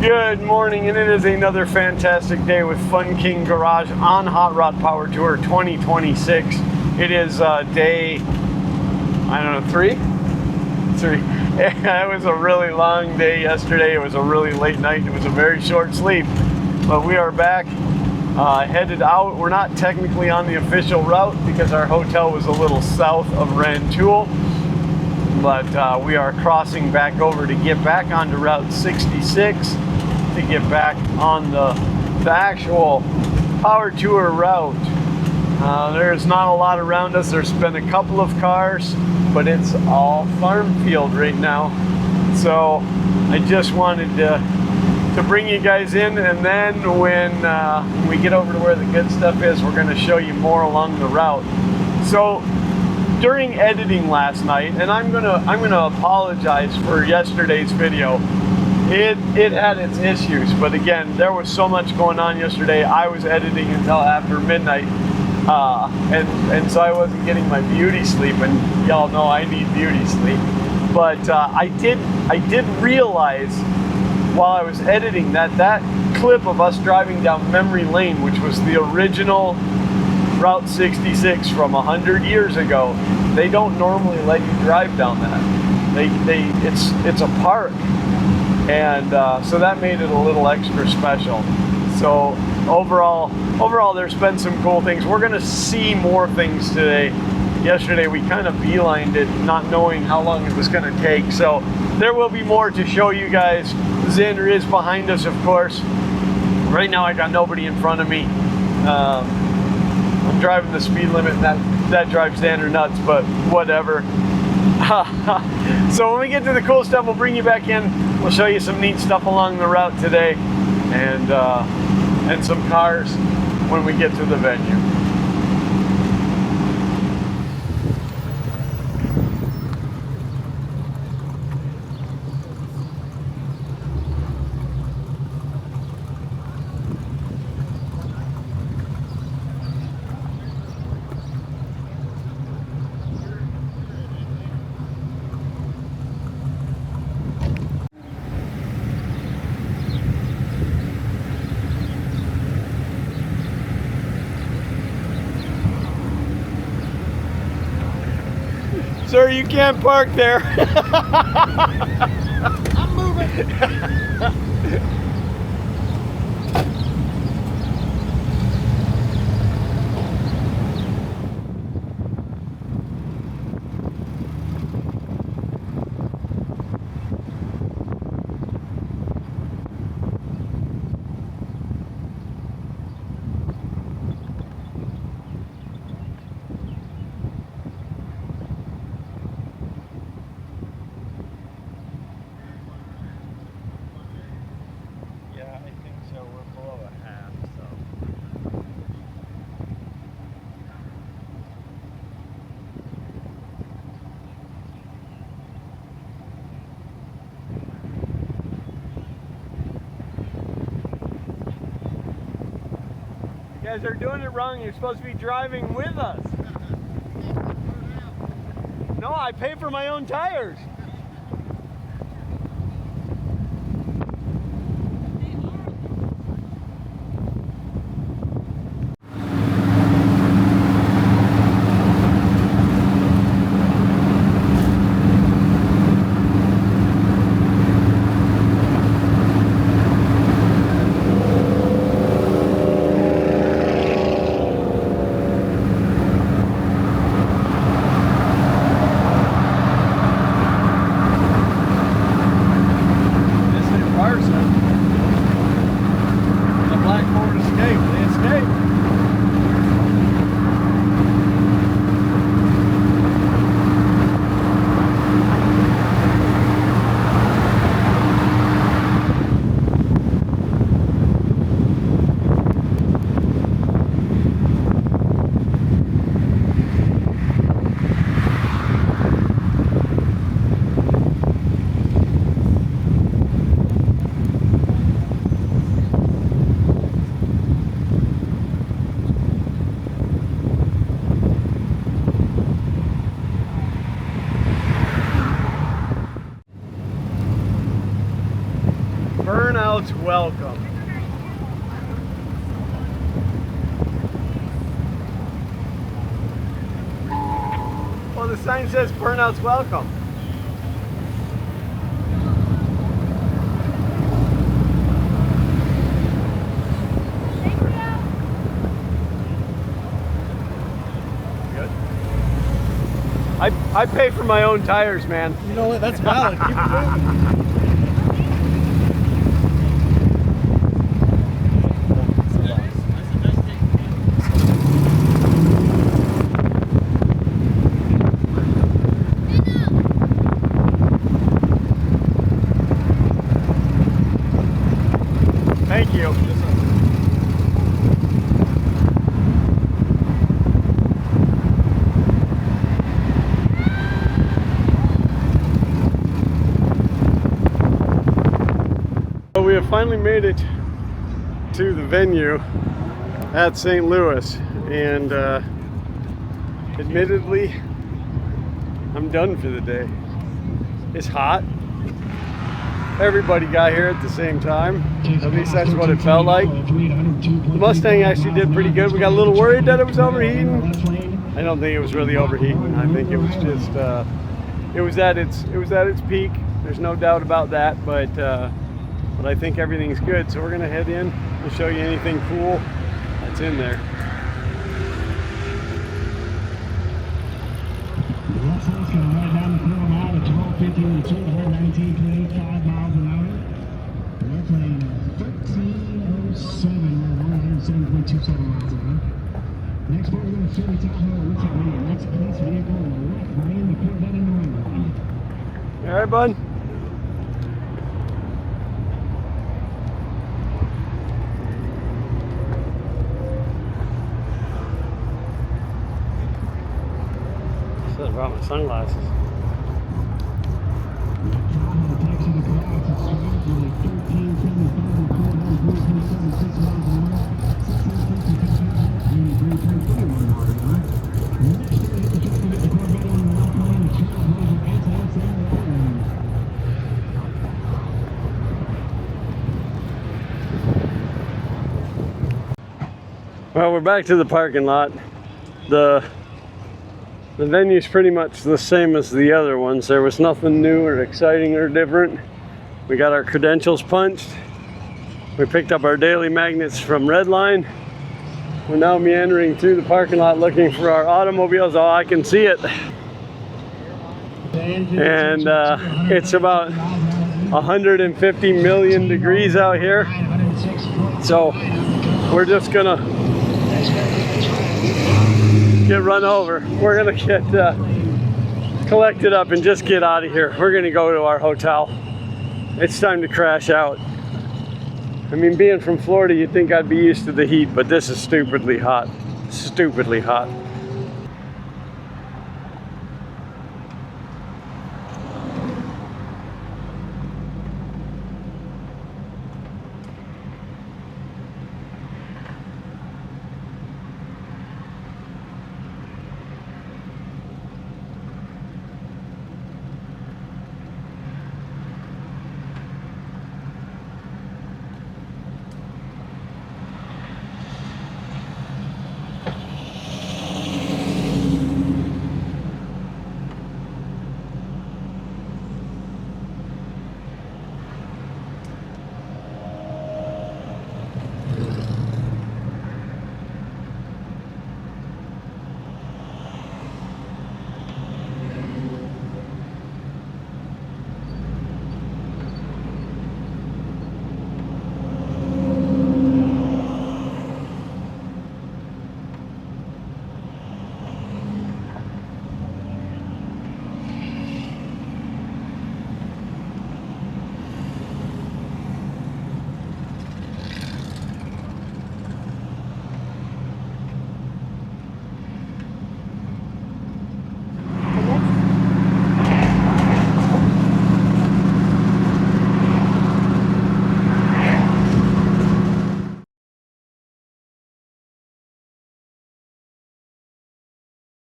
Good morning, and it is another fantastic day with Fun King Garage on Hot Rod Power Tour 2026. It is day, I don't know, three. It was a really long day yesterday. It was a really late night. It was a very short sleep, but we are back, headed out. We're not technically on the official route because our hotel was a little south of Rantoul, but we are crossing back over to get back onto Route 66 to get back on the actual Power Tour route. There's not a lot around us. There's been a couple of cars, but it's all farm field right now. So I just wanted to bring you guys in, and then when we get over to where the good stuff is, we're going to show you more along the route. So during editing last night, and I'm gonna apologize for yesterday's video. It had its issues, but again, there was so much going on yesterday. I was editing until after midnight, and so I wasn't getting my beauty sleep, and y'all know I need beauty sleep. But I did realize while I was editing that clip of us driving down memory lane, which was the original Route 66 from 100 years ago, they don't normally let you drive down that. It's a park. And so that made it a little extra special. So overall, there's been some cool things. We're gonna see more things today. Yesterday we kind of beelined it, not knowing how long it was gonna take. So there will be more to show you guys. Xander is behind us, of course. Right now I got nobody in front of me. I'm driving the speed limit, and that drives Xander nuts, but whatever. So when we get to the cool stuff, we'll bring you back in. We'll show you some neat stuff along the route today, and some cars when we get to the venue. Sir, you can't park there. I'm moving. You guys are doing it wrong. You're supposed to be driving with us. No, I pay for my own tires. Burnouts welcome. Well, the sign says burnouts welcome. Good. I pay for my own tires, man. You know what? That's valid. Keep it moving. Thank you. So we have finally made it to the venue at St. Louis, and admittedly, I'm done for the day. It's hot. Everybody got here at the same time. At least that's what it felt like. The Mustang actually did pretty good. We got a little worried that it was overheating. I don't think it was really overheating. I think it was just it was at its peak. There's no doubt about that. But I think everything's good. So we're gonna head in and show you anything cool that's in there. Russell's going to ride down the middle mile at 12:50 with 19.85 miles an hour. They're playing 13:07 at 107.27 miles an hour. Next part, we're going to Chevy Tahoe. Looks like we're in the next place vehicle on the left, Ryan, the Corvette in the right. All right, bud. I brought my sunglasses. Well, we're back to the parking lot. The venue's pretty much the same as the other ones. There was nothing new or exciting or different. We got our credentials punched. We picked up our daily magnets from Redline. We're now meandering through the parking lot looking for our automobiles. Oh, I can see it. And it's about 150 million degrees out here. So we're just gonna get run over. We're gonna get collected up and just get out of here. We're gonna go to our hotel. It's time to crash out. I mean, being from Florida, you'd think I'd be used to the heat, but this is stupidly hot. Stupidly hot.